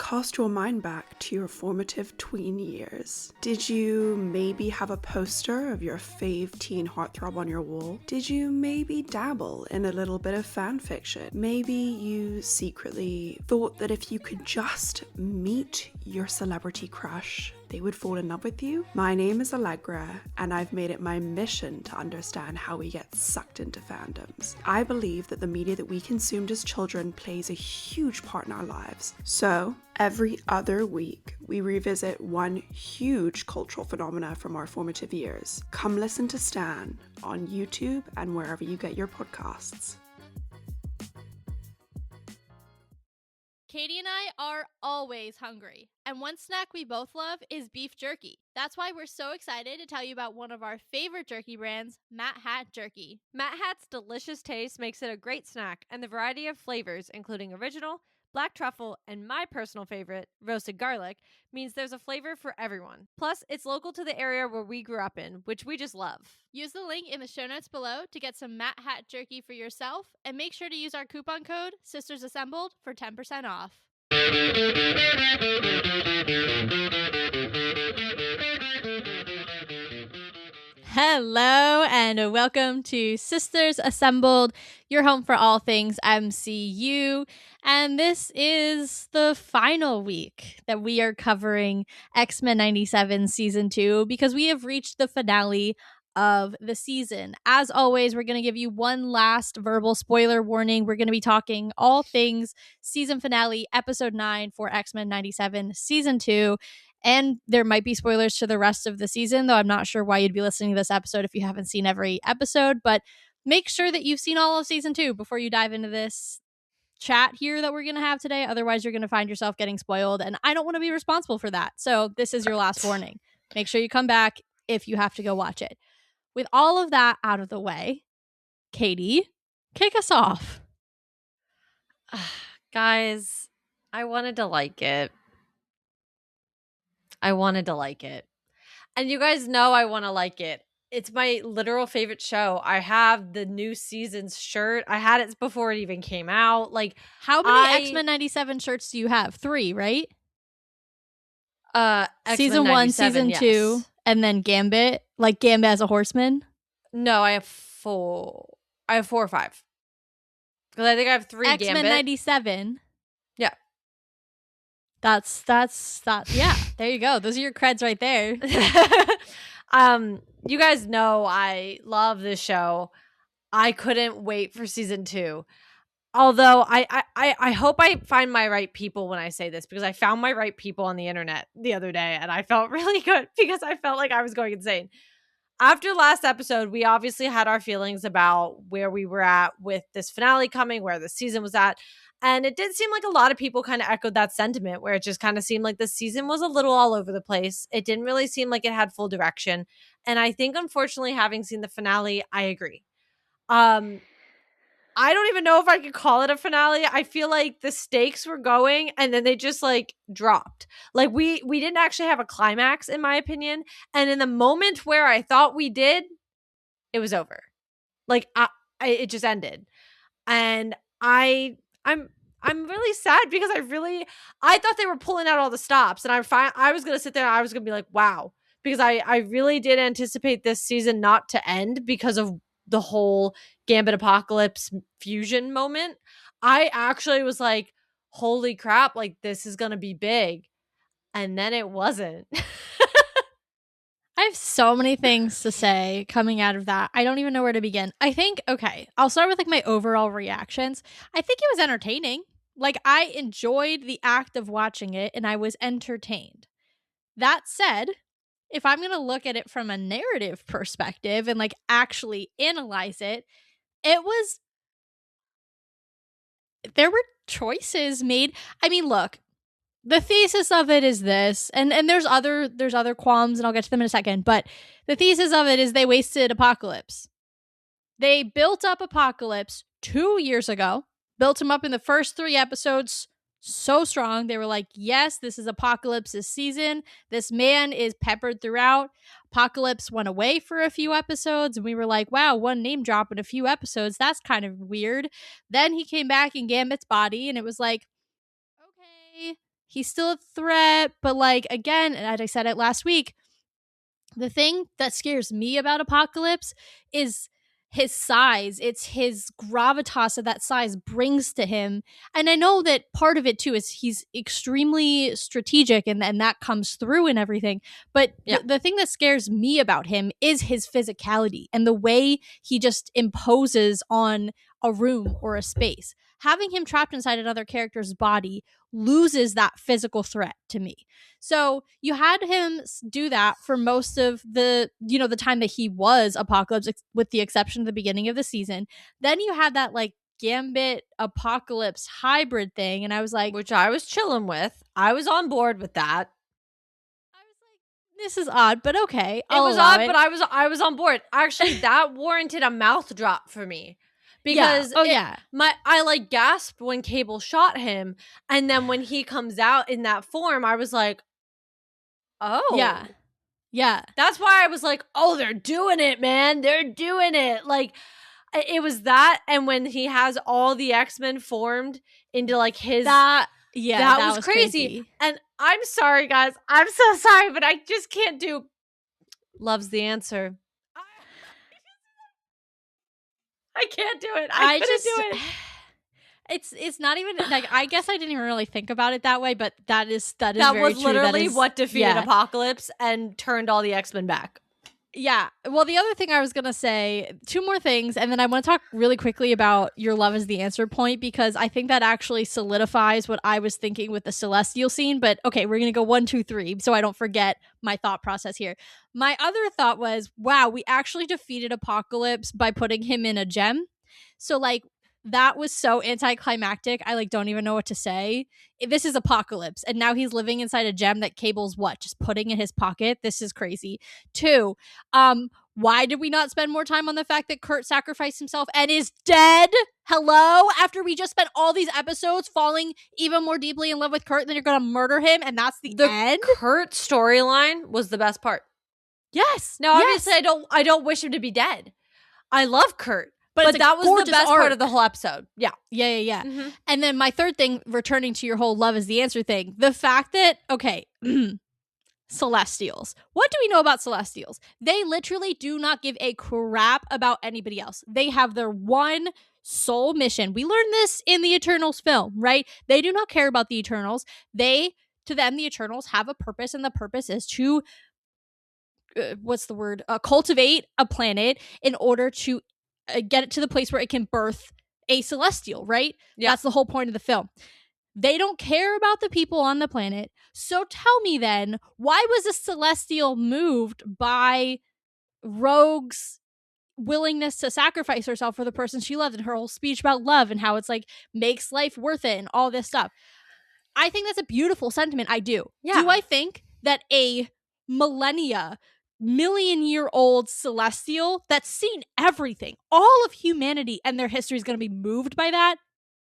cast your mind back to your formative tween years? Did you maybe have a poster of your fave teen heartthrob on your wall? Did you maybe dabble in a little bit of fan fiction? Maybe you secretly thought that if you could just meet your celebrity crush, they would fall in love with you? My name is Allegra, and I've made it my mission to understand how we get sucked into fandoms. I believe that the media that we consumed as children plays a huge part in our lives. So, every other week, we revisit one huge cultural phenomena from our formative years. Come listen to Stan on YouTube and wherever you get your podcasts. Katie and I are always hungry, and one snack we both love is beef jerky. That's why we're so excited to tell you about one of our favorite jerky brands, Matt Hat Jerky. Matt Hat's delicious taste makes it a great snack, and the variety of flavors, including original, black truffle, and my personal favorite, roasted garlic, means there's a flavor for everyone. Plus, it's local to the area where we grew up in, which we just love. Use the link in the show notes below to get some Matt Hat Jerky for yourself, and make sure to use our coupon code SistersAssembled for 10% off. Hello and welcome to Sisters Assembled, your home for all things MCU. And this is the final week that we are covering X-Men 97 Season 2 because we have reached the finale of the season. As always, we're going to give you one last verbal spoiler warning. We're going to be talking all things season finale, episode 9 for X-Men 97 Season 2. And there might be spoilers to the rest of the season, though I'm not sure why you'd be listening to this episode if you haven't seen every episode. But make sure that you've seen all of season 2 before you dive into this chat here that we're going to have today. Otherwise, you're going to find yourself getting spoiled. And I don't want to be responsible for that. So this is your last warning. Make sure you come back if you have to go watch it. With all of that out of the way, Katie, kick us off. Guys, I wanted to like it. And you guys know I want to like it. It's my literal favorite show. I have the new season's shirt. I had it before it even came out. Like, how many X-Men 97 shirts do you have? 3, right? Season 1, season 2, and then Gambit. Like Gambit as a horseman? No, I have 4. I have 4 or 5. Because I think I have 3 X-Men Gambit. 97. Yeah. That's yeah. There you go. Those are your creds right there. You guys know I love this show. I couldn't wait for season 2. Although I hope I find my right people when I say this, because I found my right people on the internet the other day and I felt really good because I felt like I was going insane. After last episode, we obviously had our feelings about where we were at with this finale coming, where the season was at. And it did seem like a lot of people kind of echoed that sentiment, where it just kind of seemed like the season was a little all over the place. It didn't really seem like it had full direction. And I think, unfortunately, having seen the finale, I agree. I don't even know if I could call it a finale. I feel like the stakes were going and then they just like dropped. Like we didn't actually have a climax, in my opinion. And in the moment where I thought we did, it was over. Like it just ended. And I'm really sad because I thought they were pulling out all the stops, and I was gonna sit there and I was gonna be like, wow, because I really did anticipate this season not to end because of the whole Gambit Apocalypse fusion moment. I actually was like, holy crap, like this is gonna be big, and then it wasn't. I have so many things to say coming out of that. I don't even know where to begin. I think, okay, I'll start with like my overall reactions. I think it was entertaining. Like I enjoyed the act of watching it and I was entertained. That said, if I'm going to look at it from a narrative perspective and like actually analyze it, there were choices made. I mean, look, the thesis of it is this, and there's other qualms, and I'll get to them in a second, but the thesis of it is they wasted Apocalypse. They built up Apocalypse 2 years ago, built him up in the first 3 episodes so strong. They were like, yes, this is Apocalypse's season. This man is peppered throughout. Apocalypse went away for a few episodes, and we were like, wow, one name drop in a few episodes. That's kind of weird. Then he came back in Gambit's body, and it was like, okay, He's still a threat, but like, again, as I said it last week, the thing that scares me about Apocalypse is his size. It's his gravitas that size brings to him. And I know that part of it too is he's extremely strategic and that comes through and everything. But the thing that scares me about him is his physicality and the way he just imposes on a room or a space. Having him trapped inside another character's body loses that physical threat to me. So you had him do that for most of the time that he was Apocalypse, with the exception of the beginning of the season. Then you had that like Gambit Apocalypse hybrid thing, and I was like, which I was chilling with. I was on board with that. I was like, this is odd, but okay. It was odd, but I was on board. Actually, that warranted a mouth drop for me. Because I like gasped when Cable shot him, and then when he comes out in that form, I was like, oh. Yeah. That's why I was like, oh, they're doing it, man. They're doing it. Like, it was that, and when he has all the X-Men formed into like his... that was crazy. And I'm sorry, guys. I'm so sorry, but I just can't do... Love's the answer. I can't do it. I couldn't do it. It's not even like, I guess I didn't even really think about it that way, but that is that very was true. Literally what defeated Apocalypse and turned all the X-Men back. Yeah. Well, the other thing I was gonna say, two more things, and then I want to talk really quickly about your love is the answer point, because I think that actually solidifies what I was thinking with the Celestial scene. But okay, we're gonna go 1, 2, 3, so I don't forget my thought process here. My other thought was, wow, we actually defeated Apocalypse by putting him in a gem. So like, that was so anticlimactic. I like don't even know what to say. This is Apocalypse, and now he's living inside a gem that Cable's just putting in his pocket. This is crazy. 2, why did we not spend more time on the fact that Kurt sacrificed himself and is dead? Hello? After we just spent all these episodes falling even more deeply in love with Kurt, then you're gonna murder him, and that's the end? Kurt storyline was the best part. Yes. Now, obviously, I don't wish him to be dead. I love Kurt. But that was the best part of the whole episode. Yeah. Mm-hmm. And then my third thing, returning to your whole love is the answer thing, the fact that, okay, Celestials. What do we know about Celestials? They literally do not give a crap about anybody else. They have their one sole mission. We learned this in the Eternals film, right? They do not care about the Eternals. To them, the Eternals have a purpose, and the purpose is to, cultivate a planet in order to get it to the place where it can birth a Celestial, right? Yeah. That's the whole point of the film. They don't care about the people on the planet. So tell me then, why was a Celestial moved by Rogue's willingness to sacrifice herself for the person she loved, and her whole speech about love and how it's like makes life worth it and all this stuff? I think that's a beautiful sentiment. I do. Yeah. Do I think that a million-year-old Celestial that's seen everything, all of humanity and their history, is going to be moved by that?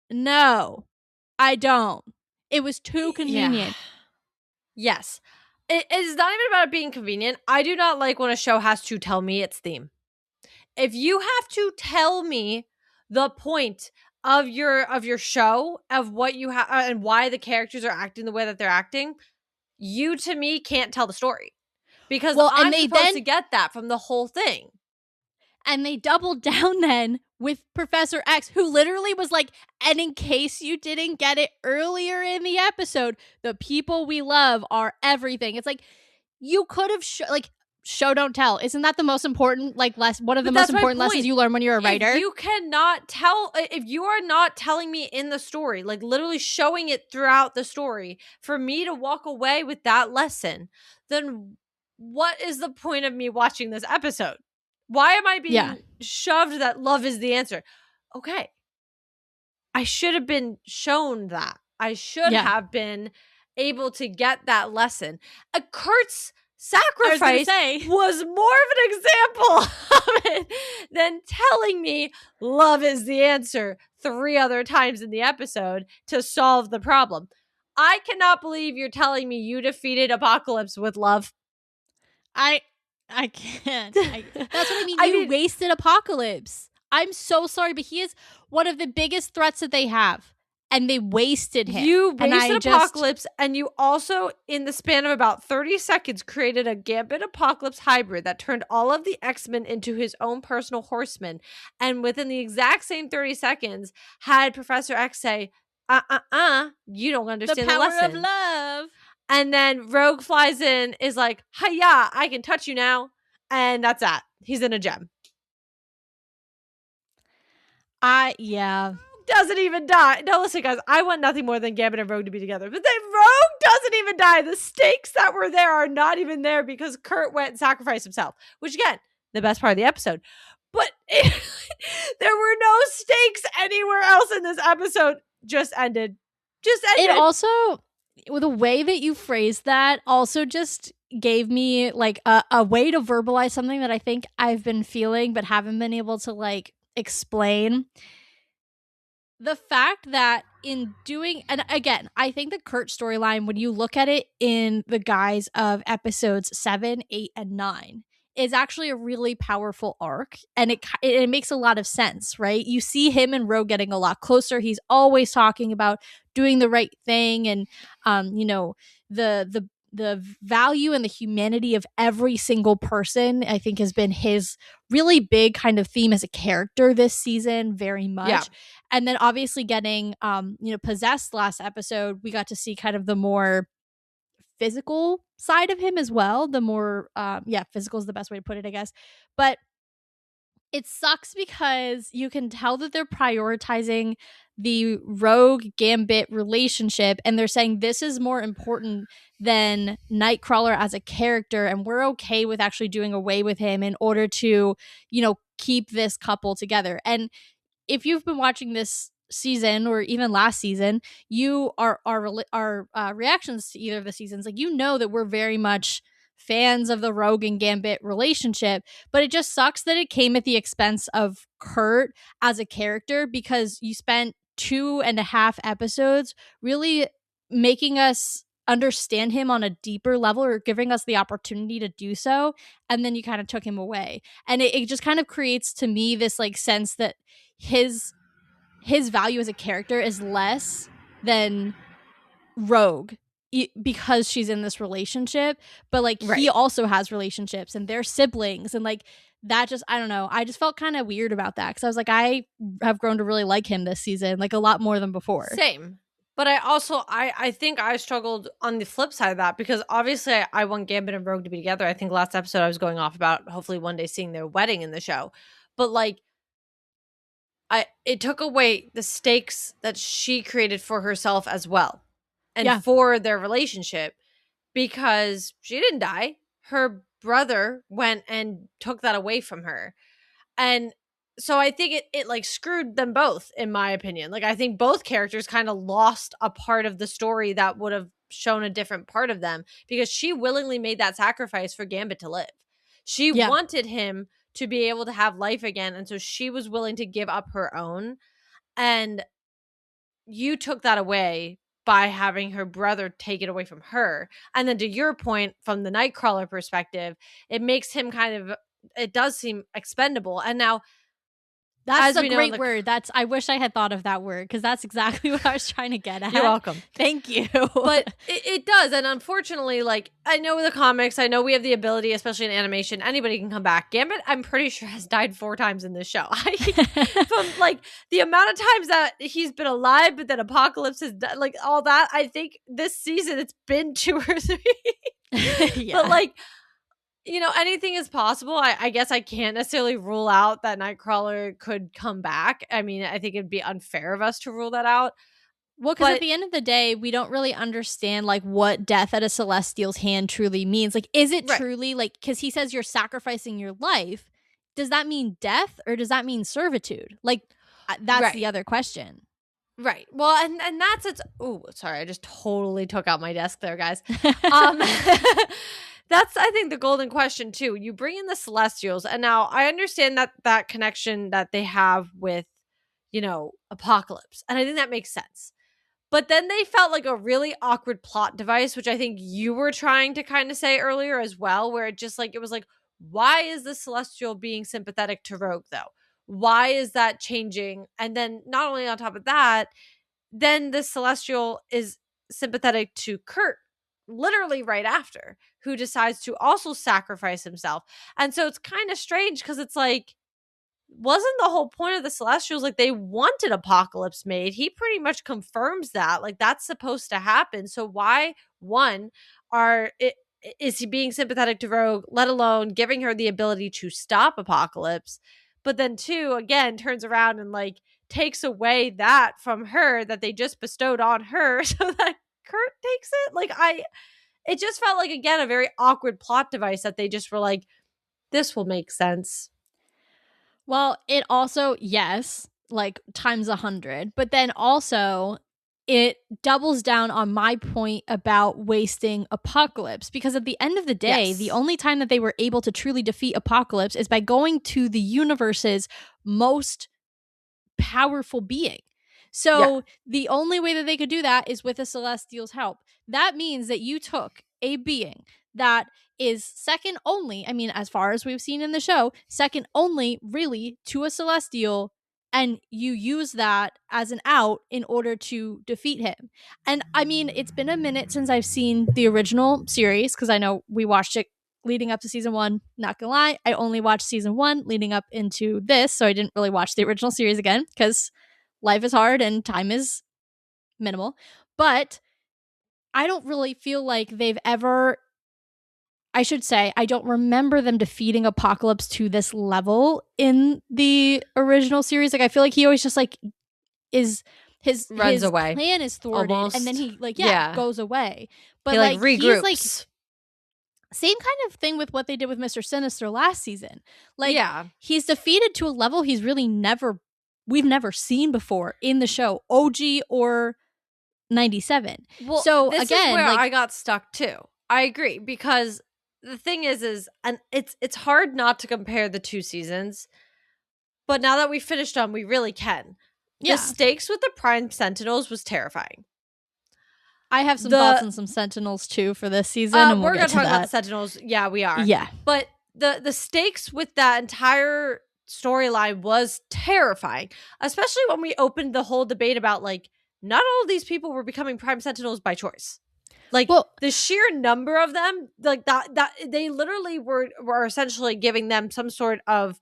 No, I don't. It was too convenient. Yeah. Yes. It is not even about it being convenient. I do not like when a show has to tell me its theme. If you have to tell me the point of your show, of what you have and why the characters are acting the way that they're acting, you, to me, can't tell the story. Because I'm supposed to get that from the whole thing. And they doubled down then with Professor X, who literally was like, and in case you didn't get it earlier in the episode, the people we love are everything. It's like, you could have, show don't tell. Isn't that the most important, one of the most important lessons you learn when you're a writer? If you cannot tell, if you are not telling me in the story, like literally showing it throughout the story, for me to walk away with that lesson, then what is the point of me watching this episode? Why am I being shoved that love is the answer? Okay. I should have been shown that. I should have been able to get that lesson. Kurt's sacrifice was more of an example of it than telling me love is the answer 3 other times in the episode to solve the problem. I cannot believe you're telling me you defeated Apocalypse with love. I can't. That's what I mean. You wasted Apocalypse. I'm so sorry, but he is one of the biggest threats that they have. and they wasted him. You And I wasted just- Apocalypse, and you also, in the span of about 30 seconds, created a Gambit Apocalypse hybrid that turned all of the X-Men into his own personal horsemen. And within the exact same 30 seconds, had Professor X say, you don't understand the power lesson. of love. And then Rogue flies in, is like, hiya, I can touch you now. And that's that. He's in a gem. Yeah. Doesn't even die. No, listen, guys, I want nothing more than Gambit and Rogue to be together. But then Rogue doesn't even die. The stakes that were there are not even there because Kurt went and sacrificed himself. Which, again, the best part of the episode. But there were no stakes anywhere else in this episode. Just ended. It also, the way that you phrased that also just gave me like a way to verbalize something that I think I've been feeling but haven't been able to like explain. The fact that in doing, and again, I think the Kurt storyline, when you look at it in the guise of episodes 7, 8, and 9, is actually a really powerful arc, and it makes a lot of sense, right? You see him and Rogue getting a lot closer. He's always talking about doing the right thing, and the value and the humanity of every single person, I think, has been his really big kind of theme as a character this season, very much. Yeah. And then obviously getting possessed last episode, we got to see kind of the more physical side of him as well. The more physical is the best way to put it, I guess. But it sucks because you can tell that they're prioritizing the Rogue Gambit relationship, and they're saying this is more important than Nightcrawler as a character, and we're okay with actually doing away with him in order to, keep this couple together. And if you've been watching this season or even last season, our reactions to either of the seasons, like, that we're very much fans of the Rogue and Gambit relationship, but it just sucks that it came at the expense of Kurt as a character, because you spent 2.5 episodes really making us understand him on a deeper level, or giving us the opportunity to do so, and then you kind of took him away. And it just kind of creates to me this like sense that his value as a character is less than Rogue because she's in this relationship, but like right. He also has relationships and they're siblings, and like that just, I don't know, I just felt kind of weird about that, because I was like, I have grown to really like him this season, like a lot more than before. Same. But I also, I think I struggled on the flip side of that, because obviously I want Gambit and Rogue to be together. I think last episode I was going off about hopefully one day seeing their wedding in the show. But like, it took away the stakes that she created for herself as well. And for their relationship, because she didn't die. Her brother went and took that away from her. And so I think it like screwed them both, in my opinion. Like, I think both characters kind of lost a part of the story that would have shown a different part of them, because she willingly made that sacrifice for Gambit to live. She wanted him to be able to have life again. And so she was willing to give up her own. And you took that away by having her brother take it away from her. And then to your point, from the Nightcrawler perspective, it makes him it does seem expendable. And now, that's a great word. I wish I had thought of that word, because that's exactly what I was trying to get at. You're welcome. Thank you. But it does. And unfortunately, like, I know the comics, I know we have the ability, especially in animation, anybody can come back. Gambit, I'm pretty sure, has died 4 times in this show. From like the amount of times that he's been alive, but then Apocalypse has done, like, all that, I think this season it's been 2 or 3. But like, anything is possible. I guess I can't necessarily rule out that Nightcrawler could come back. I mean, I think it'd be unfair of us to rule that out. Well, because at the end of the day, we don't really understand like what death at a Celestial's hand truly means. Like, is it truly like, because he says you're sacrificing your life. Does that mean death, or does that mean servitude? Like, that's the other question. Right. Well, and that's it's. Oh, sorry, I just totally took out my desk there, guys. That's, I think, the golden question, too. You bring in the Celestials, and now I understand that connection that they have with, Apocalypse, and I think that makes sense. But then they felt like a really awkward plot device, which I think you were trying to kind of say earlier as well, where it was like, why is the Celestial being sympathetic to Rogue, though? Why is that changing? And then not only on top of that, then the Celestial is sympathetic to Kurt literally right after, who decides to also sacrifice himself. And so it's kind of strange because it's like, wasn't the whole point of the Celestials like they wanted Apocalypse made? He pretty much confirms that like that's supposed to happen. So why, one, is he being sympathetic to Rogue, let alone giving her the ability to stop Apocalypse? But then two, again, turns around and like takes away that from her that they just bestowed on her so that Kurt takes it. Like it just felt like, again, a very awkward plot device that they just were like, this will make sense. Well, it also, yes, like times 100, but then also it doubles down on my point about wasting Apocalypse, because at the end of the day, the only time that they were able to truly defeat Apocalypse is by going to the universe's most powerful being. So the only way that they could do that is with a Celestial's help. That means that you took a being that is second only, I mean, as far as we've seen in the show, second only really to a Celestial, and you use that as an out in order to defeat him. And I mean, it's been a minute since I've seen the original series, because I know we watched it leading up to season 1. Not gonna lie, I only watched season 1 leading up into this, so I didn't really watch the original series again because life is hard and time is minimal. But I don't really feel like they've ever, I should say, I don't remember them defeating Apocalypse to this level in the original series. Like, I feel like he always just like runs away. Plan is thwarted, almost. And then he like goes away. But he, like regroups. He's like same kind of thing with what they did with Mr. Sinister last season. Like he's defeated to a level we've never seen before in the show, OG or 97. Well, so this again, is where like, I got stuck too. I agree, because the thing is, and it's hard not to compare the two seasons, but now that we finished them, we really can. The stakes with the Prime Sentinels was terrifying. I have some thoughts on some Sentinels too for this season, and we're going to talk about the Sentinels. Yeah, we are. Yeah, but the stakes with that entire storyline was terrifying, especially when we opened the whole debate about like not all of these people were becoming Prime Sentinels by choice. Like, the sheer number of them, like that they literally were essentially giving them some sort of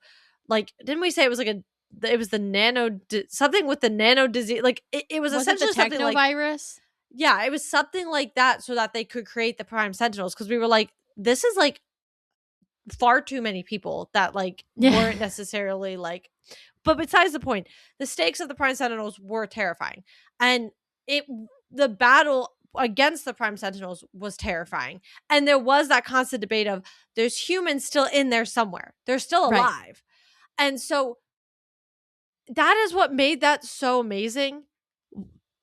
like, didn't we say it was like it was the nano something with the nano disease, like it was essentially it the something like virus. Yeah, it was something like that, so that they could create the Prime Sentinels, because we were like, this is like far too many people that like weren't necessarily like. But besides the point, the stakes of the Prime Sentinels were terrifying, and the battle against the Prime Sentinels was terrifying, and there was that constant debate of there's humans still in there somewhere, they're still alive, and so that is what made that so amazing.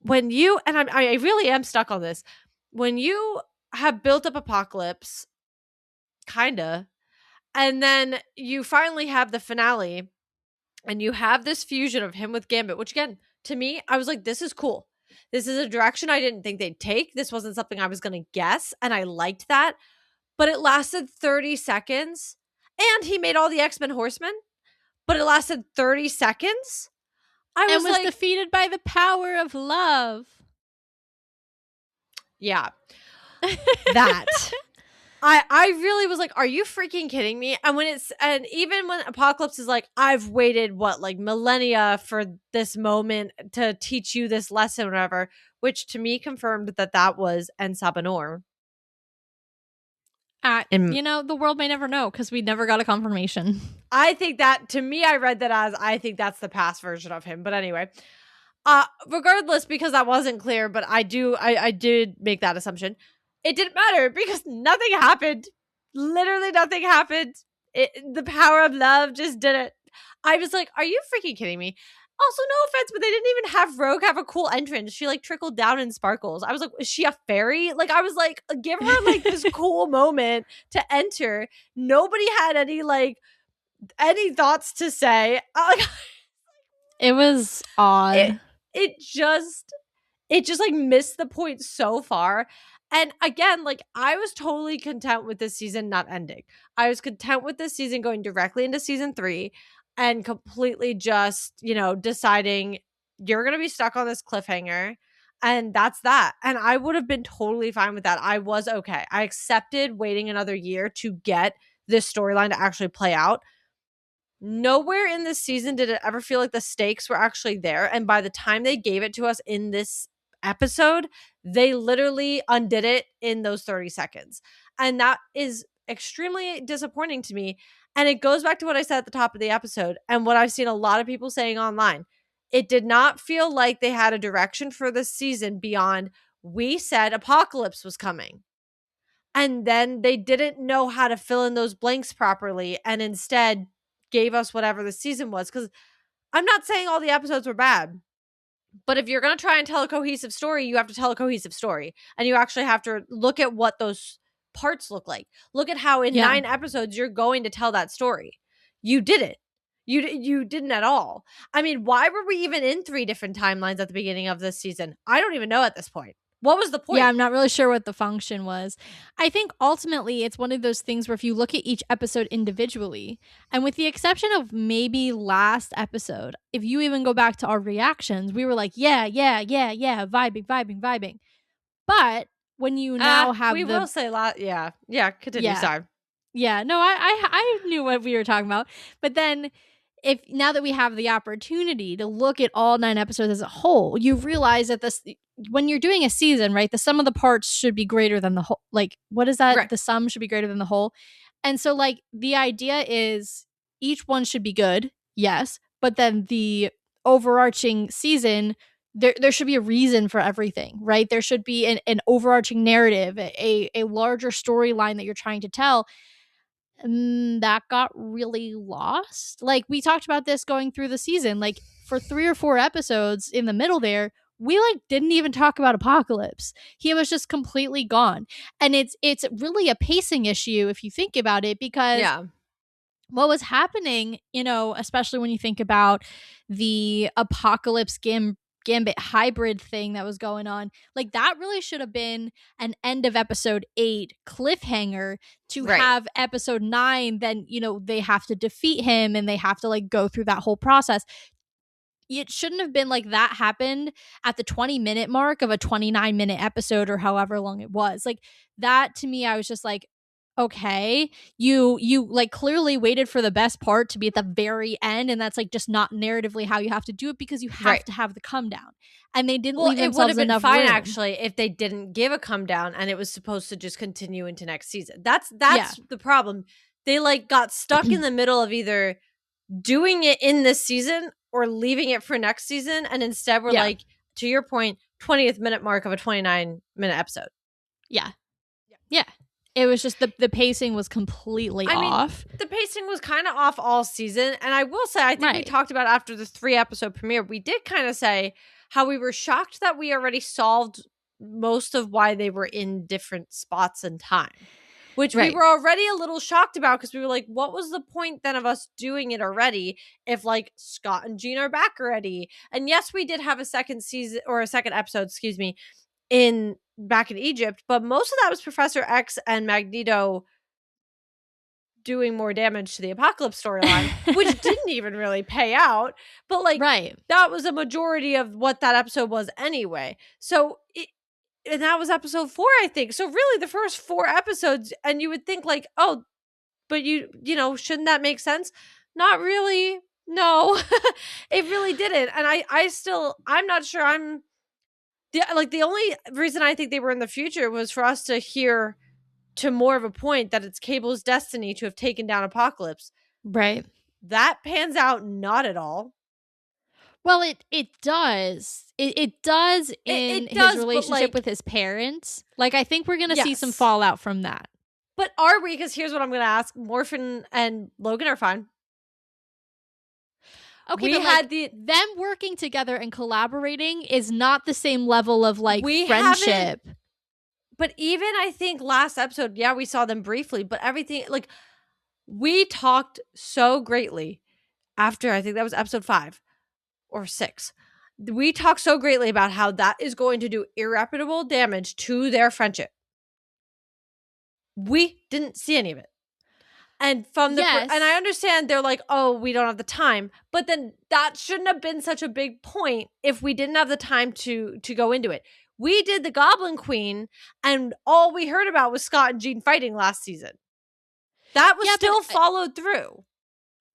When you, and I really am stuck on this, when you have built up Apocalypse, kinda, and then you finally have the finale, and you have this fusion of him with Gambit, which again, to me, I was like, this is cool. This is a direction I didn't think they'd take. This wasn't something I was going to guess, and I liked that. But it lasted 30 seconds, and he made all the X-Men Horsemen, but it lasted 30 seconds. And was defeated by the power of love. Yeah. That. I really was like, are you freaking kidding me? And even when Apocalypse is like, I've waited like millennia for this moment to teach you this lesson, whatever, which to me confirmed that was En Sabanor. The world may never know, because we never got a confirmation. I think that, to me, I read that as, I think that's the past version of him. But anyway, regardless, because that wasn't clear, but I did make that assumption. It didn't matter, because nothing happened. Literally nothing happened. The power of love just did it. I was like, are you freaking kidding me? Also, no offense, but they didn't even have Rogue have a cool entrance. She like trickled down in sparkles. I was like, is she a fairy? Like, I was like, give her like this cool moment to enter. Nobody had any thoughts to say. It was odd. It just like missed the point so far. And again, like, I was totally content with this season not ending. I was content with this season going directly into season 3 and completely just, deciding, you're going to be stuck on this cliffhanger. And that's that. And I would have been totally fine with that. I was okay. I accepted waiting another year to get this storyline to actually play out. Nowhere in this season did it ever feel like the stakes were actually there. And by the time they gave it to us in this episode, they literally undid it in those 30 seconds. And that is extremely disappointing to me. And it goes back to what I said at the top of the episode and what I've seen a lot of people saying online. It did not feel like they had a direction for this season beyond we said apocalypse was coming. And then they didn't know how to fill in those blanks properly and instead gave us whatever the season was. Because I'm not saying all the episodes were bad, but if you're going to try and tell a cohesive story, you have to tell a cohesive story. And you actually have to look at what those parts look like. Look at how in 9 episodes you're going to tell that story. You didn't. You didn't at all. I mean, why were we even in 3 different timelines at the beginning of this season? I don't even know at this point. What was the point? Yeah, I'm not really sure what the function was. I think ultimately it's one of those things where if you look at each episode individually, and with the exception of maybe last episode, if you even go back to our reactions, we were like, yeah, vibing. But when you now have will say continue, sorry. Yeah, no, I knew what we were talking about. But then if now that we have the opportunity to look at all 9 episodes as a whole, you realize that this, when you're doing a season, right, the sum of the parts should be greater than the whole. Like, what is that? Right. The sum should be greater than the whole. And so, like, the idea is each one should be good, yes, but then the overarching season, there should be a reason for everything, right? There should be an overarching narrative, a larger storyline that you're trying to tell. That got really lost. Like, we talked about this going through the season, like for 3 or 4 episodes in the middle there, we like didn't even talk about Apocalypse. He was just completely gone. And it's really a pacing issue if you think about it, because what was happening, you know, especially when you think about the Apocalypse Gambit hybrid thing that was going on, like that really should have been an end of episode 8 cliffhanger to have episode 9, then, you know, they have to defeat him and they have to like go through that whole process. It shouldn't have been like that happened at the 20-minute mark of a 29-minute episode or however long it was. Like that, to me, I was just like, okay, you like clearly waited for the best part to be at the very end, and that's like just not narratively how you have to do it, because you have to have the come down, and they didn't leave themselves enough room. It would have been fine actually if they didn't give a come down and it was supposed to just continue into next season. That's the problem. They like got stuck in the middle of either doing it in this season or leaving it for next season, and instead we're like, to your point, 20th minute mark of a 29-minute episode. Yeah. It was just the pacing was completely off. The pacing was kind of off all season. And I will say, I think we talked about after the 3-episode premiere, we did kind of say how we were shocked that we already solved most of why they were in different spots in time. Which we were already a little shocked about, because we were like, what was the point then of us doing it already if like Scott and Jean are back already? And yes, we did have a second episode, back in Egypt, but most of that was Professor X and Magneto doing more damage to the Apocalypse storyline, which didn't even really pay out. But like, that was a majority of what that episode was anyway. So and that was episode 4, I think. So really the first 4 episodes, and you would think like, oh, but you know, shouldn't that make sense? Not really. No, it really didn't. And I'm not sure the only reason I think they were in the future was for us to hear to more of a point that it's Cable's destiny to have taken down Apocalypse. Right. That pans out not at all. Well, it does. It does in his relationship with his parents. Like, I think we're going to see some fallout from that. But are we? Because here's what I'm going to ask. Morphin and Logan are fine. Okay, we had them working together and collaborating is not the same level of like friendship. But even I think last episode, we saw them briefly, but everything, like, we talked so greatly after, I think that was episode 5 or 6. We talked so greatly about how that is going to do irreparable damage to their friendship. We didn't see any of it. And from the Yes. and I understand they're like, oh, we don't have the time, but then that shouldn't have been such a big point if we didn't have the time to go into it. We did the Goblin Queen, and all we heard about was Scott and Jean fighting last season. That was still followed through.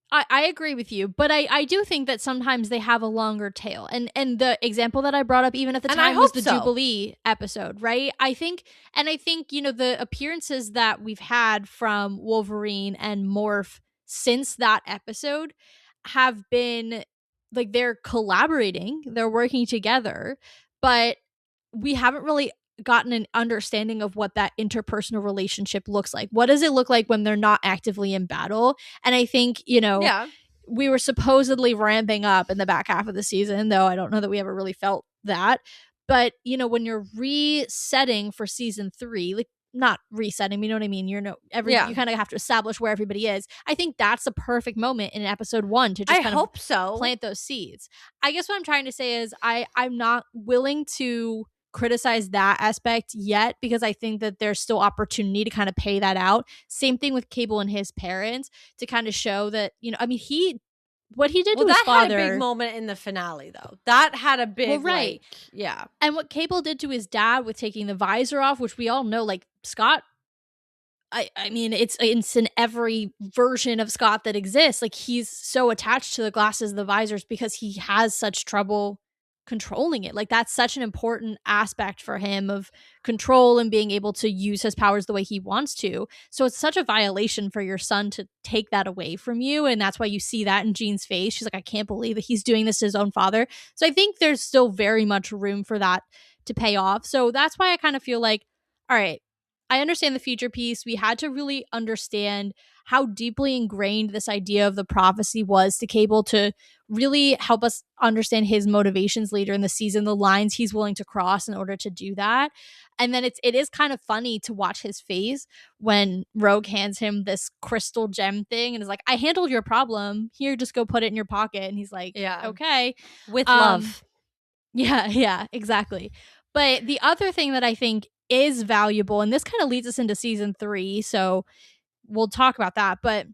I agree with you, but I do think that sometimes they have a longer tail. And the example that I brought up even at the time was the Jubilee episode, right? I think, you know, the appearances that we've had from Wolverine and Morph since that episode have been like they're collaborating, they're working together, but we haven't really gotten an understanding of what that interpersonal relationship looks like. What does it look like when they're not actively in battle? And I think, you know, we were supposedly ramping up in the back half of the season, though I don't know that we ever really felt that. But, you know, when you're resetting for season 3, like not resetting, you know what I mean? You kind of have to establish where everybody is. I think that's a perfect moment in episode 1 to just plant those seeds. I guess what I'm trying to say is I'm not willing to criticize that aspect yet, because I think that there's still opportunity to kind of pay that out. Same thing with Cable and his parents, to kind of show that, you know, I mean, what he did to his father. That had a big moment in the finale, though. That had a big, right. And what Cable did to his dad with taking the visor off, which we all know, like, Scott, I mean, it's in every version of Scott that exists. Like, he's so attached to the glasses, the visors, because he has such trouble controlling it. Like, that's such an important aspect for him, of control and being able to use his powers the way he wants to. So it's such a violation for your son to take that away from you, and that's why you see that in Jean's face. She's like, I can't believe that he's doing this to his own father. So I think there's still very much room for that to pay off. So that's why I kind of feel like, all right, I understand the future piece. We had to really understand how deeply ingrained this idea of the prophecy was to Cable, to really help us understand his motivations later in the season, the lines he's willing to cross in order to do that. And then it is kind of funny to watch his face when Rogue hands him this crystal gem thing and is like, I handled your problem. Here, just go put it in your pocket. And he's like, okay. With love. Yeah, exactly. But the other thing that I think is valuable, and this kind of leads us into season 3, so we'll talk about that, but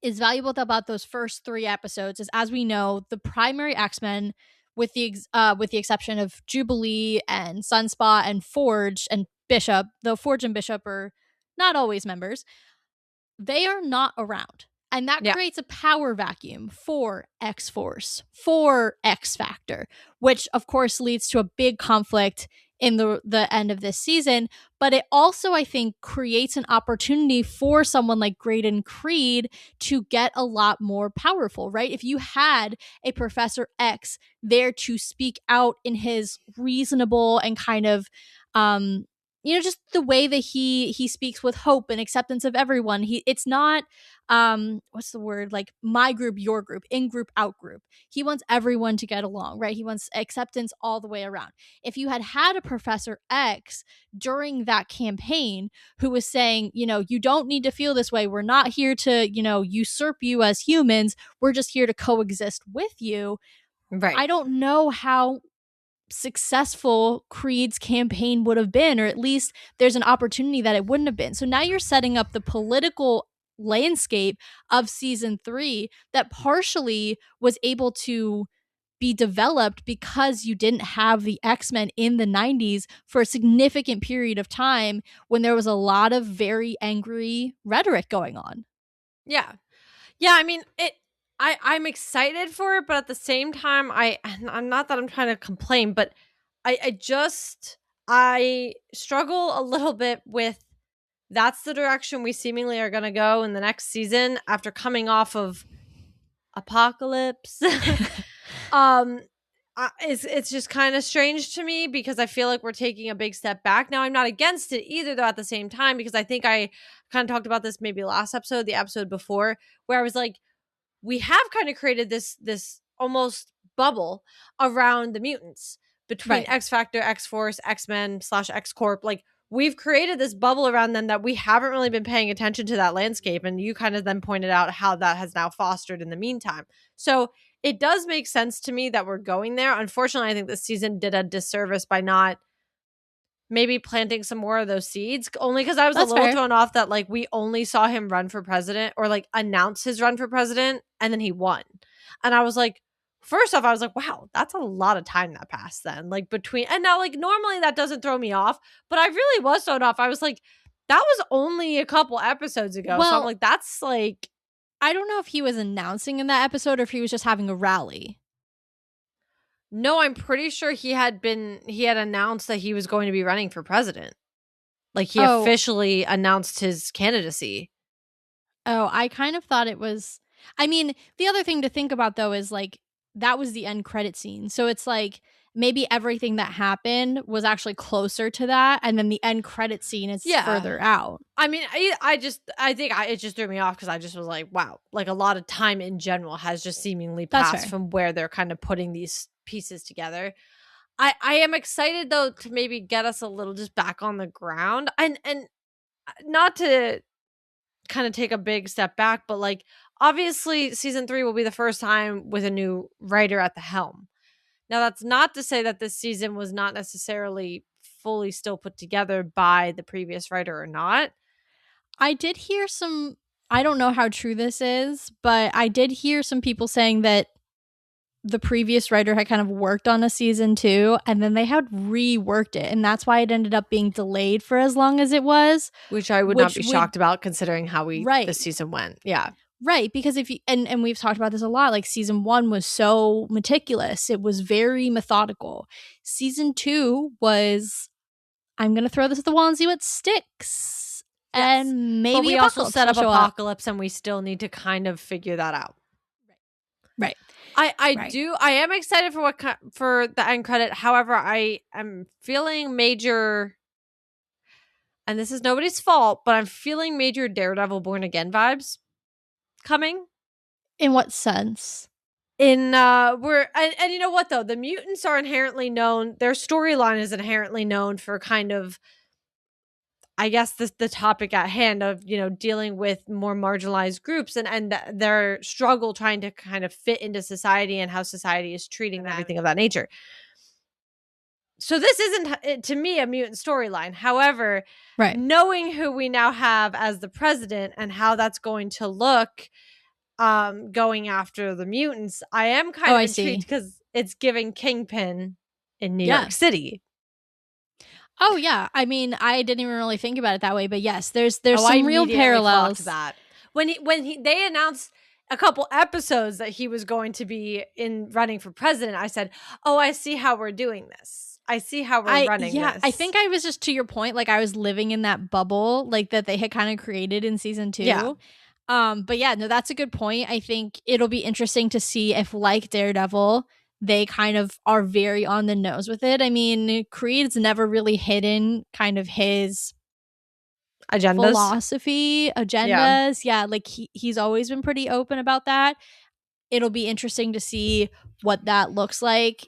is valuable about those first 3 episodes is, as we know, the primary X-Men, with the exception of Jubilee and Sunspot and Forge and Bishop, though Forge and Bishop are not always members, they are not around. And that creates a power vacuum for X-Force, for X-Factor, which of course leads to a big conflict in the end of this season. But it also, I think, creates an opportunity for someone like Graydon Creed to get a lot more powerful, right? If you had a Professor X there to speak out in his reasonable and kind of you know, just the way that he speaks with hope and acceptance of everyone. It's not what's the word, like my group, your group, in group, out group. He wants everyone to get along, right? He wants acceptance all the way around. If you had a Professor X during that campaign who was saying, you know, you don't need to feel this way. We're not here to, you know, usurp you as humans. We're just here to coexist with you. Right. I don't know how successful Creed's campaign would have been, or at least there's an opportunity that it wouldn't have been. So now you're setting up the political landscape of season 3 that partially was able to be developed because you didn't have the X-Men in the 90s for a significant period of time when there was a lot of very angry rhetoric going on. Yeah, I mean, I'm excited for it, but at the same time, I'm not that I'm trying to complain, but I struggle a little bit with, that's the direction we seemingly are going to go in the next season after coming off of Apocalypse. It's just kind of strange to me, because I feel like we're taking a big step back. Now, I'm not against it either, though, at the same time, because I think I kind of talked about this maybe last episode, the episode before, where I was like, we have kind of created this almost bubble around the mutants between X-Factor, X-Force, X-Men / X-Corp. Like, we've created this bubble around them that we haven't really been paying attention to that landscape. And you kind of then pointed out how that has now fostered in the meantime. So it does make sense to me that we're going there. Unfortunately, I think this season did a disservice by not maybe planting some more of those seeds, only because I was That's a little fair. thrown off that like we only saw him run for president or like announce his run for president and then he won. And I was like, first off, I was like, wow, that's a lot of time that passed then. Like between, and now like normally that doesn't throw me off, but I really was thrown off. I was like, that was only a couple episodes ago. So I'm Well, like, that's like, I don't know if he was announcing in that episode or if he was just having a rally. no, I'm pretty sure he had announced that he was going to be running for president. Like he Oh. officially announced his candidacy. Oh, I kind of thought it was. I mean, the other thing to think about though is like that was the end credit scene. So it's like maybe everything that happened was actually closer to that, and then the end credit scene is further out. I mean, I think it just threw me off because I just was like, wow, like a lot of time in general has just seemingly That's passed fair. from where they're kind of putting these pieces together. I am excited though to maybe get us a little just back on the ground and not to kind of take a big step back, but like obviously season 3 will be the first time with a new writer at the helm. Now that's not to say that this season was not necessarily fully still put together by the previous writer or not. I did hear some, I don't know how true this is, but I did hear some people saying that the previous writer had kind of worked on a season 2 and then they had reworked it, and that's why it ended up being delayed for as long as it was, which I would not be shocked about considering how this season went. Yeah. Right, because if you and we've talked about this a lot, like season 1 was so meticulous. It was very methodical. Season 2 was, I'm going to throw this at the wall and see what sticks. Yes. And maybe but we also set up Apocalypse and we still need to kind of figure that out. Right. I am excited for the end credit. However, I am feeling major, and this is nobody's fault, but I'm feeling major Daredevil Born Again vibes coming. In what sense? In we're and you know what though, the mutants are inherently known, their storyline is inherently known for kind of, I guess, the topic at hand of, you know, dealing with more marginalized groups and their struggle trying to kind of fit into society and how society is treating them, everything of that nature. So this isn't, to me, a mutant storyline. However, knowing who we now have as the president and how that's going to look going after the mutants, I am kind of intrigued because it's giving Kingpin in New York City. Oh yeah, I mean, I didn't even really think about it that way, but yes, there's some real parallels. That when they announced a couple episodes that he was going to be in running for president, I said, "Oh, I see how we're doing this. I see how we're running this." I think I was just, to your point, like I was living in that bubble like that they had kind of created in season 2. Yeah. But yeah, no, that's a good point. I think it'll be interesting to see if, like Daredevil, they kind of are very on the nose with it. I mean, Creed's never really hidden kind of his philosophy, agendas. Yeah, like he's always been pretty open about that. It'll be interesting to see what that looks like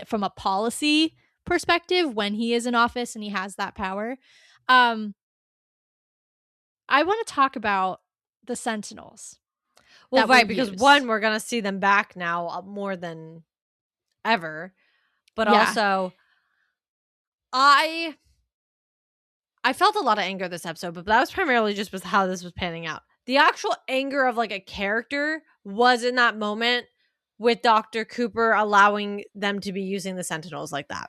from a policy perspective when he is in office and he has that power. I want to talk about the Sentinels. Well, right, because one, we're going to see them back now more than ever. But also, I felt a lot of anger this episode, but that was primarily just with how this was panning out. The actual anger of like a character was in that moment with Dr. Cooper allowing them to be using the Sentinels like that.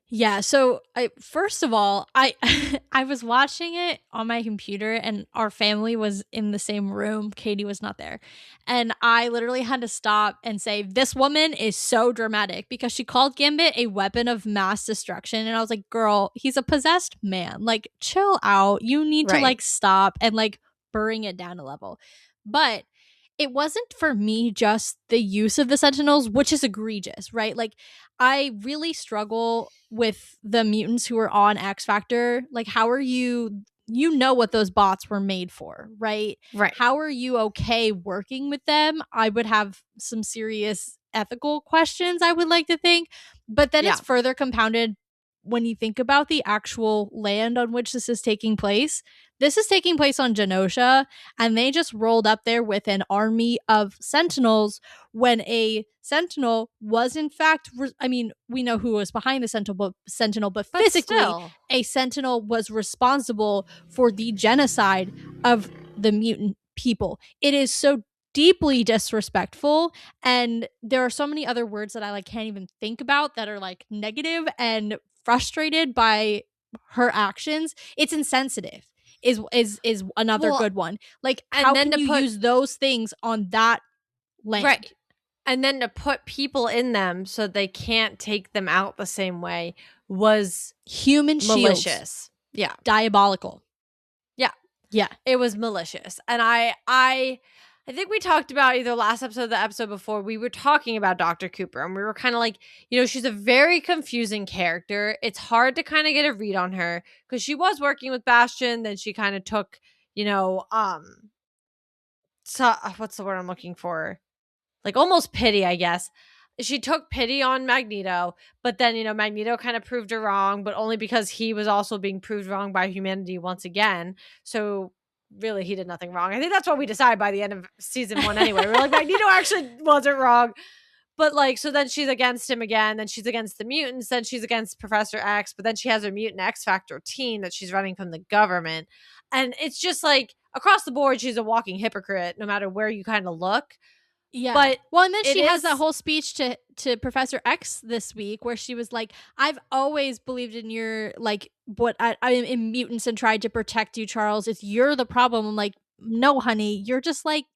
Yeah, so first of all, I was watching it on my computer and our family was in the same room. Katie was not there. And I literally had to stop and say, this woman is so dramatic, because she called Gambit a weapon of mass destruction. And I was like, girl, he's a possessed man. Like, chill out. You need to like stop and like bring it down a level. But it wasn't for me just the use of the Sentinels, which is egregious, right? Like, I really struggle with the mutants who are on X Factor. Like, how are you know what those bots were made for, right? Right. How are you okay working with them? I would have some serious ethical questions, I would like to think. But then it's further compounded when you think about the actual land on which this is taking place on Genosha, and they just rolled up there with an army of sentinels when a sentinel was in fact we know who was behind the sentinel, but physically still. a sentinel was responsible for the genocide of the mutant people. It is so deeply disrespectful, and there are so many other words that I like can't even think about that are like negative and frustrated by her actions. It's insensitive is another good one. Like, how can you use those things on that land? Right. And then to put people in them so they can't take them out the same way was human malicious. Shields. Yeah. Diabolical. Yeah. It was malicious. And I think we talked about either last episode or the episode before, we were talking about Dr. Cooper, and we were kind of like, she's a very confusing character. It's hard to kind of get a read on her because she was working with Bastion. Then she kind of took, so, what's the word I'm looking for? Like almost pity, I guess. She took pity on Magneto, but then, Magneto kind of proved her wrong, but only because he was also being proved wrong by humanity once again. So really, he did nothing wrong. I think that's what we decide by the end of season 1 anyway. We're like, Magneto actually wasn't wrong. But like, so then she's against him again. Then she's against the mutants. Then she's against Professor X. But then she has her Mutant X Factor team that she's running from the government. And it's just like across the board, she's a walking hypocrite, no matter where you kind of look. Yeah. But and then she has that whole speech to Professor X this week where she was like, I've always believed in your, like, what I'm in mutants and tried to protect you, Charles. If you're the problem, I'm like, no, honey, you're just like,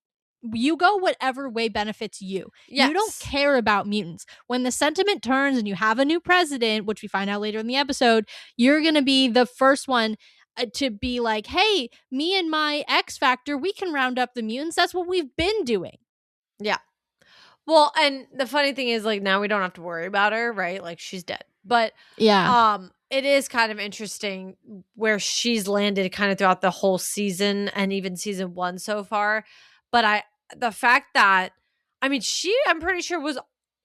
you go whatever way benefits you. Yes. You don't care about mutants. When the sentiment turns and you have a new president, which we find out later in the episode, you're going to be the first one to be like, hey, me and my X Factor, we can round up the mutants. That's what we've been doing. Yeah. Well, and the funny thing is, like, now we don't have to worry about her, right? Like, she's dead. But it is kind of interesting where she's landed kind of throughout the whole season and even season 1 so far. But the fact that, I'm pretty sure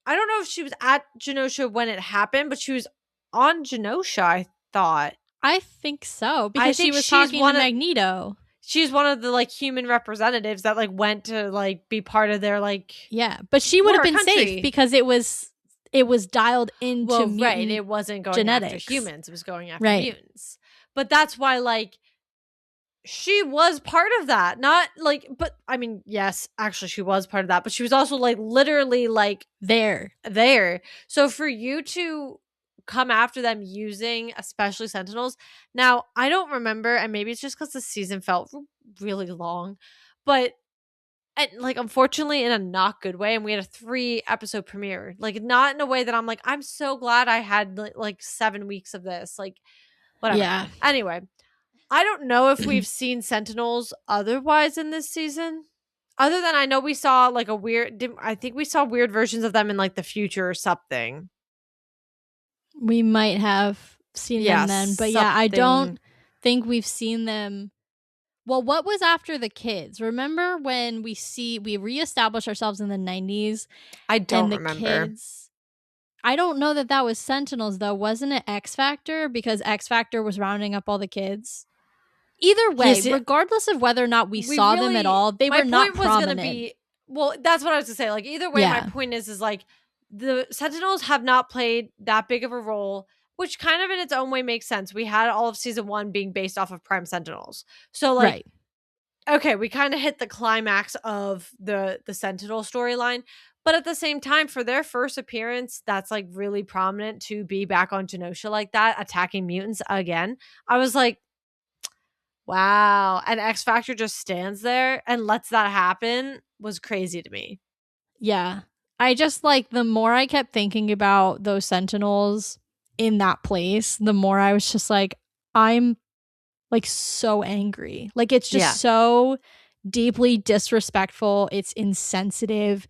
I don't know if she was at Genosha when it happened, but she was on Genosha, I thought. I think so, because she was talking to Magneto. She's one of the like human representatives that like went to like be part of their like but she would have been safe because it was dialed into mutant it wasn't going genetics. After humans, it was going after mutants. But that's why like she was part of that, not like, but yes, actually she was part of that, but she was also like literally like there. So for you to come after them using especially Sentinels. Now, I don't remember, and maybe it's just because the season felt really long, but like unfortunately in a not good way, and we had a 3-episode premiere. Like not in a way that I'm like, I'm so glad I had like 7 weeks of this. Like whatever. Yeah. Anyway, I don't know if we've seen Sentinels otherwise in this season. Other than I know we saw like I think we saw weird versions of them in like the future or something. We might have seen them then, but something. I don't think we've seen them. Well, what was after the kids? Remember when we reestablished ourselves in the 90s? I don't remember. Kids, I don't know that was Sentinels, though. Wasn't it X Factor? Because X Factor was rounding up all the kids. Either way, regardless of whether or not we saw them at all, they were not prominent. Well, that's what I was going to say. Like, either way, my point is like, the Sentinels have not played that big of a role, which kind of in its own way makes sense. We had all of season 1 being based off of Prime Sentinels. So like, okay, we kind of hit the climax of the Sentinel storyline. But at the same time, for their first appearance, that's like really prominent to be back on Genosha like that, attacking mutants again. I was like, wow. And X Factor just stands there and lets that happen was crazy to me. Yeah. I just like, the more I kept thinking about those Sentinels in that place, the more I was just like, I'm like so angry. Like it's just so deeply disrespectful. It's insensitive.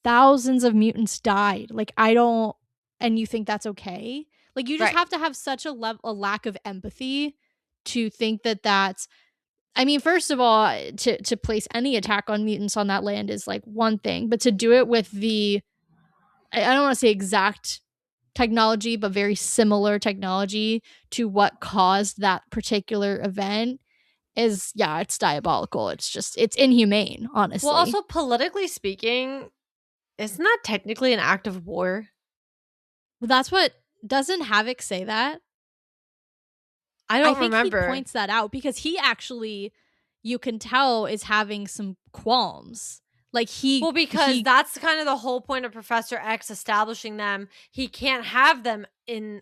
Thousands of mutants died. Like and you think that's okay? Like you just have to have such a lack of empathy to think that that's, first of all, to place any attack on mutants on that land is like one thing, but to do it with I don't want to say exact technology, but very similar technology to what caused that particular event is, yeah, it's diabolical. It's inhumane, honestly. Well, also politically speaking, isn't that technically an act of war? That's what, doesn't Havoc say that? I don't think remember. he points that out because he actually, you can tell, is having some qualms. Like because that's kind of the whole point of Professor X establishing them. He can't have them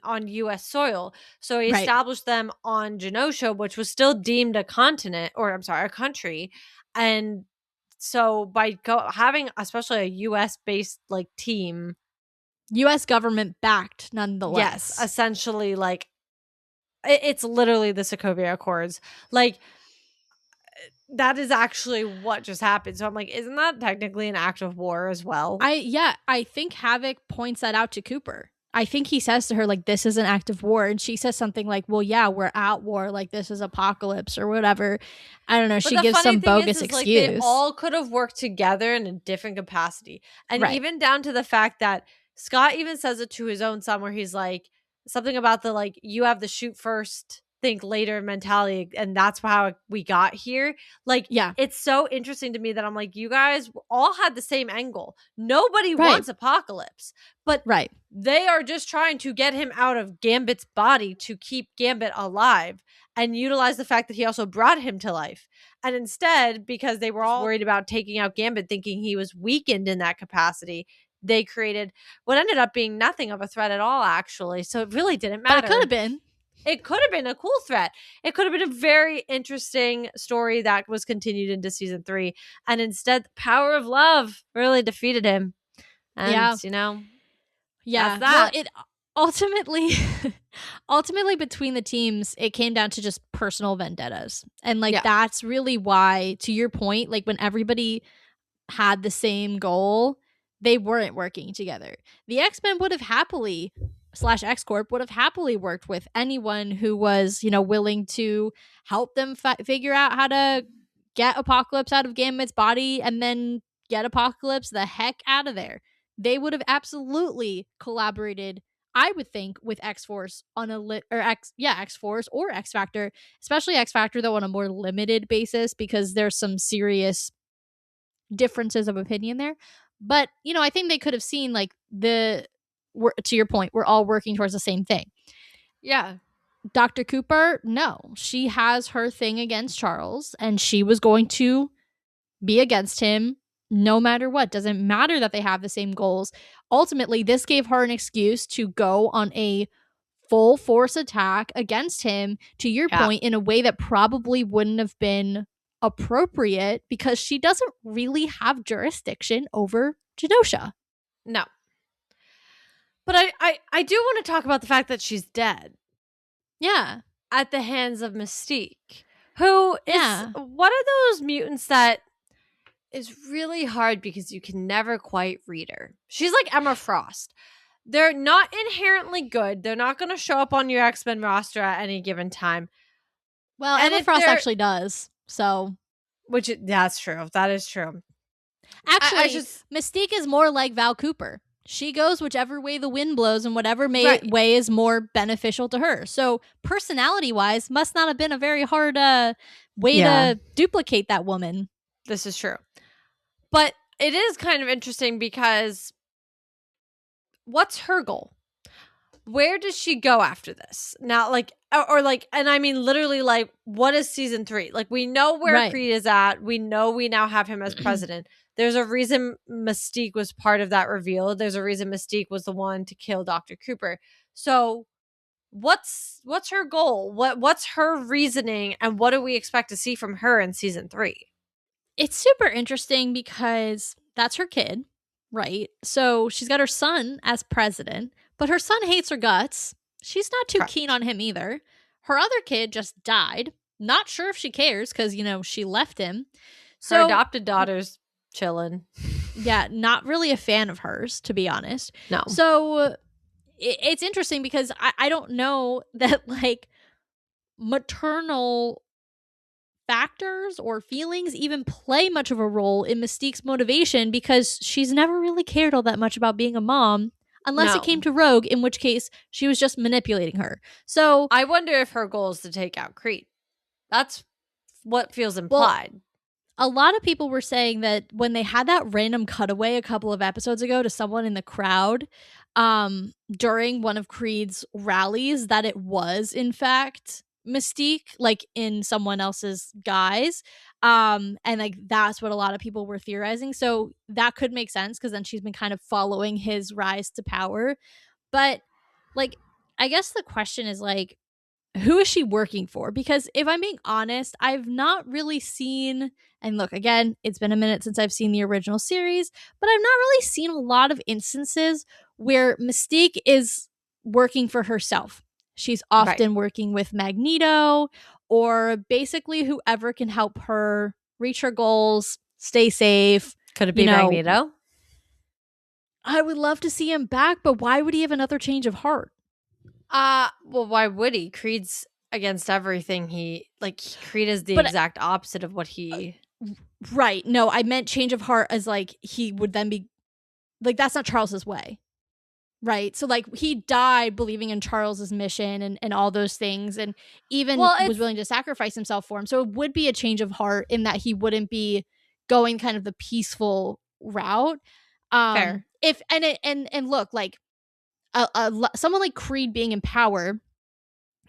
on U.S. soil, so he established them on Genosha, which was still deemed a continent, or I'm sorry, a country. And so by having especially a U.S. based like team, U.S. government backed, nonetheless. Yes, essentially, like it's literally the Sokovia Accords. Like that is actually what just happened. So I'm like, isn't that technically an act of war as well? I think Havoc points that out to Cooper. I think he says to her, like, this is an act of war. And she says something like, well, yeah, we're at war. Like, this is apocalypse or whatever. I don't know. She gives some bogus excuse. Like, they all could have worked together in a different capacity. And even down to the fact that Scott even says it to his own son where he's like, something about the, like, you have the shoot first, think later mentality, and that's how we got here. Like, yeah, it's so interesting to me that I'm like, you guys all had the same angle. Nobody wants apocalypse, but they are just trying to get him out of Gambit's body to keep Gambit alive and utilize the fact that he also brought him to life. And instead, because they were all worried about taking out Gambit, thinking he was weakened in that capacity, they created what ended up being nothing of a threat at all, actually. So it really didn't matter. But it could have been. It could have been a cool threat. It could have been a very interesting story that was continued into season 3. And instead, the power of love really defeated him. And, you know, that's that. Well, it ultimately between the teams, it came down to just personal vendettas. And, like, that's really why, to your point, like, when everybody had the same goal, they weren't working together. The X-Men would have happily /X-Corp would have happily worked with anyone who was, you know, willing to help them figure out how to get Apocalypse out of Gambit's body and then get Apocalypse the heck out of there. They would have absolutely collaborated, I would think, with X-Force on X-Force or X-Factor, especially X-Factor, though, on a more limited basis because there's some serious differences of opinion there. But, you know, I think they could have seen, like, to your point, we're all working towards the same thing. Yeah. Dr. Cooper, no. She has her thing against Charles, and she was going to be against him no matter what. Doesn't matter that they have the same goals. Ultimately, this gave her an excuse to go on a full force attack against him, to your point, in a way that probably wouldn't have been appropriate because she doesn't really have jurisdiction over Genosha. No. But I do want to talk about the fact that she's dead. Yeah. At the hands of Mystique, who is one of those mutants that is really hard because you can never quite read her. She's like Emma Frost. They're not inherently good. They're not going to show up on your X-Men roster at any given time. Well, and Emma Frost actually does. So, that's true. That is true. Actually, Mystique is more like Val Cooper. She goes whichever way the wind blows and whatever way is more beneficial to her. So personality-wise, must not have been a very hard way to duplicate that woman. This is true. But it is kind of interesting because what's her goal? Where does she go after this? Now, like, or like, and I mean literally, like, what is season 3? Like, we know where Creed is at. We know we now have him as president. There's a reason Mystique was part of that reveal. There's a reason Mystique was the one to kill Dr. Cooper. So what's her goal? What's her reasoning, and what do we expect to see from her in season 3? It's super interesting because that's her kid, right? So she's got her son as president, but her son hates her guts. She's not too keen on him either. Her other kid just died. Not sure if she cares because, you know, she left him. So her adopted daughter's chilling. Yeah, not really a fan of hers, to be honest. No. So it's interesting because I don't know that, like, maternal factors or feelings even play much of a role in Mystique's motivation because she's never really cared all that much about being a mom unless it No. came to Rogue, in which case she was just manipulating her. So I wonder if her goal is to take out Creed. That's what feels implied. a lot of people were saying that when they had that random cutaway a couple of episodes ago to someone in the crowd during one of Creed's rallies, that it was in fact Mystique, like in someone else's guise. And like that's what a lot of people were theorizing. So that could make sense because then she's been kind of following his rise to power. But like, I guess the question is like, who is she working for? Because if I'm being honest, I've not really seen, and look, again, it's been a minute since I've seen the original series, but I've not really seen a lot of instances where Mystique is working for herself. She's often working with Magneto or basically whoever can help her reach her goals, stay safe. Could it be Magneto? I would love to see him back, but why would he have another change of heart? Well, why would he? Creed's against everything. Creed is the exact opposite of what he. Right. No, I meant change of heart as like he would then be like that's not Charles's way. Right. So like he died believing in Charles's mission and all those things and even was willing to sacrifice himself for him. So it would be a change of heart in that he wouldn't be going kind of the peaceful route. Fair. If and look, like someone like Creed being in power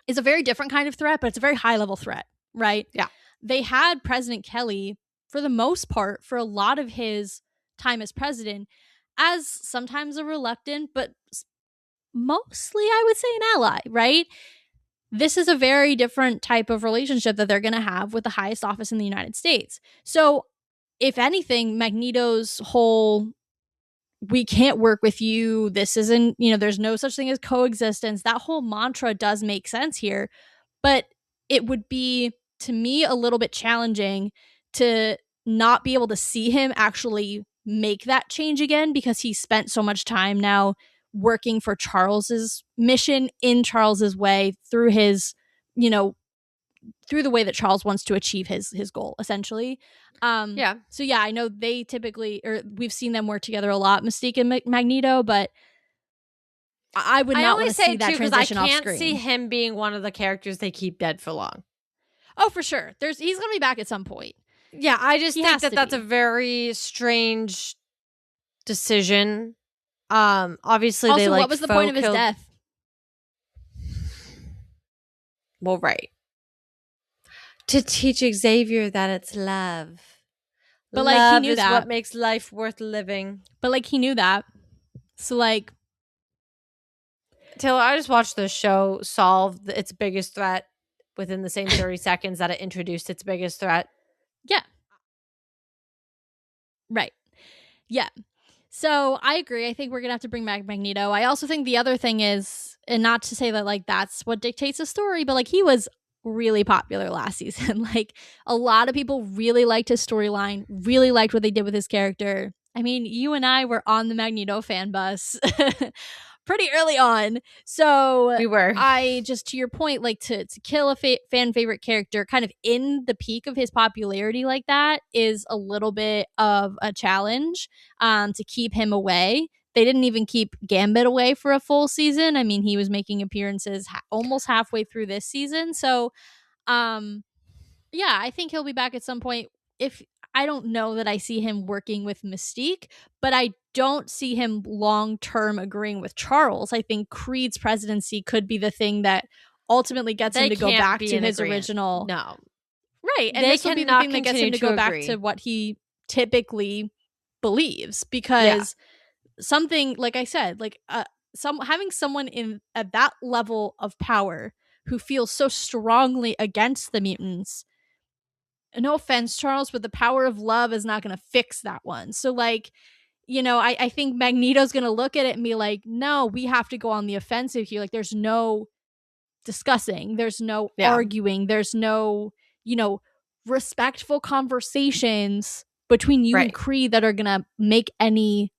is a very different kind of threat, but it's a very high level threat, right? Yeah. They had President Kelly, for the most part, for a lot of his time as president, as sometimes a reluctant, but mostly, I would say, an ally, right? This is a very different type of relationship that they're going to have with the highest office in the United States. So, if anything, Magneto's whole we can't work with you, this isn't, there's no such thing as coexistence, that whole mantra does make sense here, but it would be, to me, a little bit challenging to not be able to see him actually make that change again because he spent so much time now working for Charles's mission in Charles's way through his, through the way that Charles wants to achieve his goal, essentially. Yeah. So yeah, I know they typically, or we've seen them work together a lot, Mystique and Magneto, but I would not want to see that transition off screen. I can't see him being one of the characters they keep dead for long. Oh, for sure. He's going to be back at some point. Yeah, I just think that's a very strange decision. Obviously, also, they what was the point of his death? Well, right. To teach Xavier that it's love. But love like he knew is that. what makes life worth living. But like he knew that. So like Taylor, I just watched the show solve its biggest threat within the same 30 seconds that it introduced its biggest threat. Yeah. Right. Yeah. So I agree. I think we're going to have to bring back Magneto. I also think the other thing is, and not to say that like that's what dictates the story, but like he was really popular last season. Like a lot of people really liked his storyline, really liked what they did with his character. I mean, you and I were on the Magneto fan bus pretty early on. So we were. I just, to your point, like to kill a fan favorite character kind of in the peak of his popularity like that is a little bit of a challenge to keep him away. They didn't even keep Gambit away for a full season. I mean, he was making appearances almost halfway through this season. So, yeah, I think he'll be back at some point. I don't know that I see him working with Mystique, but I don't see him long-term agreeing with Charles. I think Creed's presidency could be the thing that ultimately gets him to go back to his original. No. Right. And this will be the thing that gets him to go back to what he typically believes, because something, like I said, like having someone at that level of power who feels so strongly against the mutants, no offense, Charles, but the power of love is not going to fix that one. So like, I think Magneto's going to look at it and be like, no, we have to go on the offensive here. Like there's no discussing, there's no arguing, there's no, respectful conversations between you and Creed that are going to make any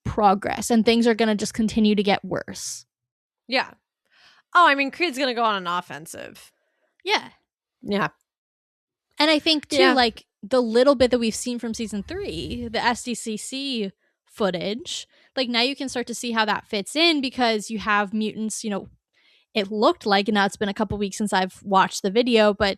progress, and things are going to just continue to get worse. Yeah. Oh, I mean, Creed's going to go on an offensive. Yeah. Yeah. And I think too, like the little bit that we've seen from season 3, the SDCC footage, like now you can start to see how that fits in because you have mutants, it looked like, and now it's been a couple weeks since I've watched the video, but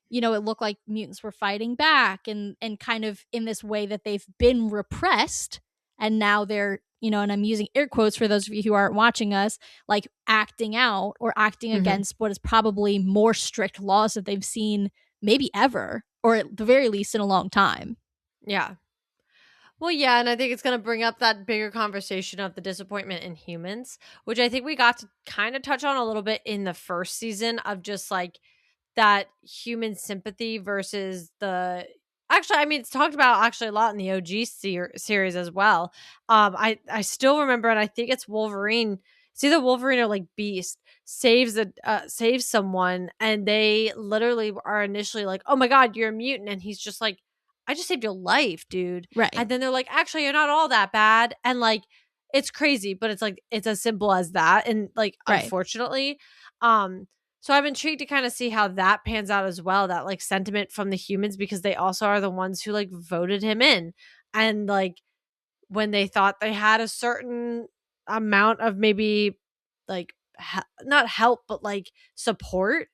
it looked like mutants were fighting back and kind of in this way that they've been repressed. And now they're, and I'm using air quotes for those of you who aren't watching us, like acting out or acting against what is probably more strict laws that they've seen maybe ever, or at the very least in a long time. Yeah. Well, yeah, and I think it's going to bring up that bigger conversation of the disappointment in humans, which I think we got to kind of touch on a little bit in the first season of just like that human sympathy versus the actually, I mean, it's talked about actually a lot in the OG series as well. I still remember, and I think it's Wolverine. It's either Wolverine or like Beast saves someone, and they literally are initially like, "Oh my god, you're a mutant," and he's just like, "I just saved your life, dude." Right. And then they're like, "Actually, you're not all that bad," and like, it's crazy, but it's like it's as simple as that, and like, Right. unfortunately, so I'm intrigued to kind of see how that pans out as well, that like sentiment from the humans, because they also are the ones who like voted him in. And like when they thought they had a certain amount of maybe like not help, but like support.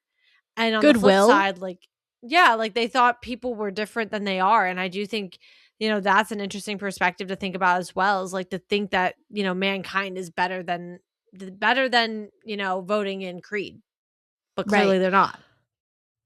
And on the flip Goodwill. side, like, yeah, like they thought people were different than they are. And I do think, that's an interesting perspective to think about as well, is like to think that, mankind is better than, voting in Creed. But clearly they're not.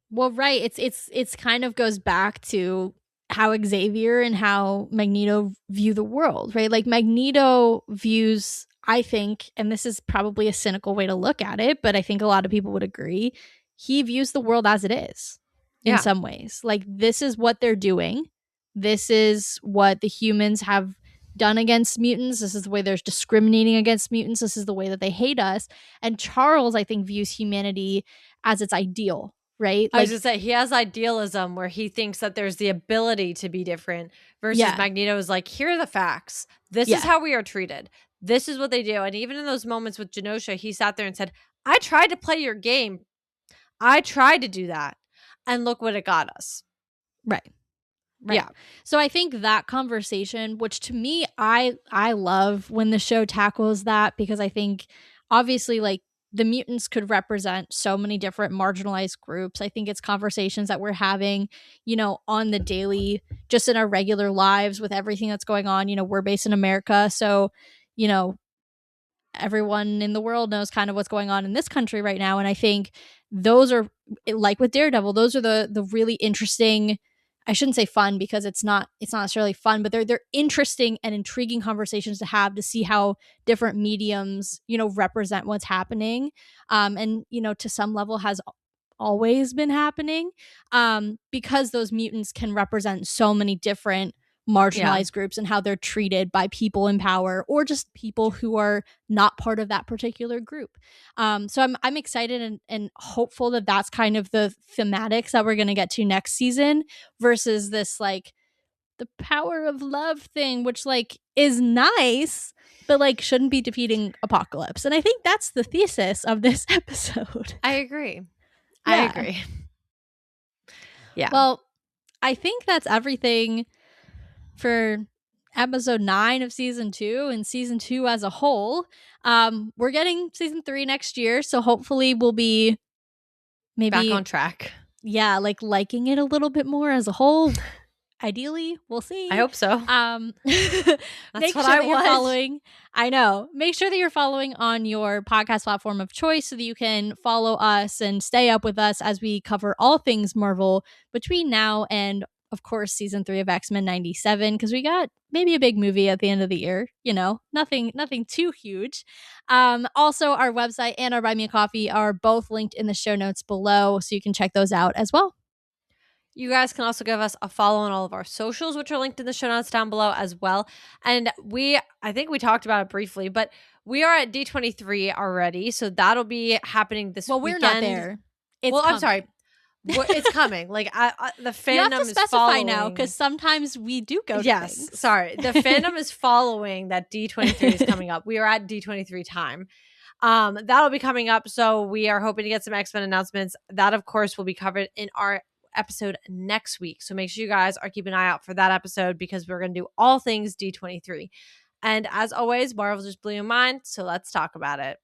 Well, right. It's kind of goes back to how Xavier and how Magneto view the world, right? Like Magneto views, I think, and this is probably a cynical way to look at it, but I think a lot of people would agree, he views the world as it is in some ways. Like this is what they're doing. This is what the humans have done against mutants. This is the way they're discriminating against mutants. This is the way that they hate us. And Charles, I think, views humanity as its ideal, right? I was going to say, he has idealism where he thinks that there's the ability to be different versus Magneto is like, here are the facts. This is how we are treated. This is what they do. And even in those moments with Genosha, he sat there and said, I tried to play your game. I tried to do that. And look what it got us. Right. Yeah. So I think that conversation, which to me, I love when the show tackles that, because I think obviously like the mutants could represent so many different marginalized groups. I think it's conversations that we're having, on the daily, just in our regular lives with everything that's going on. We're based in America. So, everyone in the world knows kind of what's going on in this country right now. And I think those are, like with Daredevil, those are the really interesting, I shouldn't say fun because it's not necessarily fun, but they're interesting and intriguing conversations to have, to see how different mediums, represent what's happening. And, to some level has always been happening, because those mutants can represent so many different marginalized groups and how they're treated by people in power or just people who are not part of that particular group. So I'm excited and hopeful that that's kind of the thematics that we're going to get to next season versus this like the power of love thing, which like is nice, but like shouldn't be defeating Apocalypse. And I think that's the thesis of this episode. I agree. I agree. Yeah. Well, I think that's everything for episode 9 of season 2 and season 2 as a whole. We're getting season 3 next year, so hopefully we'll be maybe back on track. Yeah, like liking it a little bit more as a whole. Ideally, we'll see. I hope so. That's make what sure I you're following. I know. Make sure that you're following on your podcast platform of choice so that you can follow us and stay up with us as we cover all things Marvel between now and, of course, season 3 of X-Men 97, because we got maybe a big movie at the end of the year. Nothing too huge. Also, our website and our Buy Me a Coffee are both linked in the show notes below, so you can check those out as well. You guys can also give us a follow on all of our socials, which are linked in the show notes down below as well. And I think we talked about it briefly, but we are at D23 already, so that'll be happening this weekend. Well, we're not there. I'm sorry. It's coming. Like the fandom you have to specify is following now, because sometimes we do go to things. Sorry. The fandom is following that D23 is coming up. We are at D23 time. That'll be coming up, so we are hoping to get some X-Men announcements. That, of course, will be covered in our episode next week. So make sure you guys are keeping an eye out for that episode, because we're going to do all things D23. And as always, Marvel just blew your mind, so let's talk about it.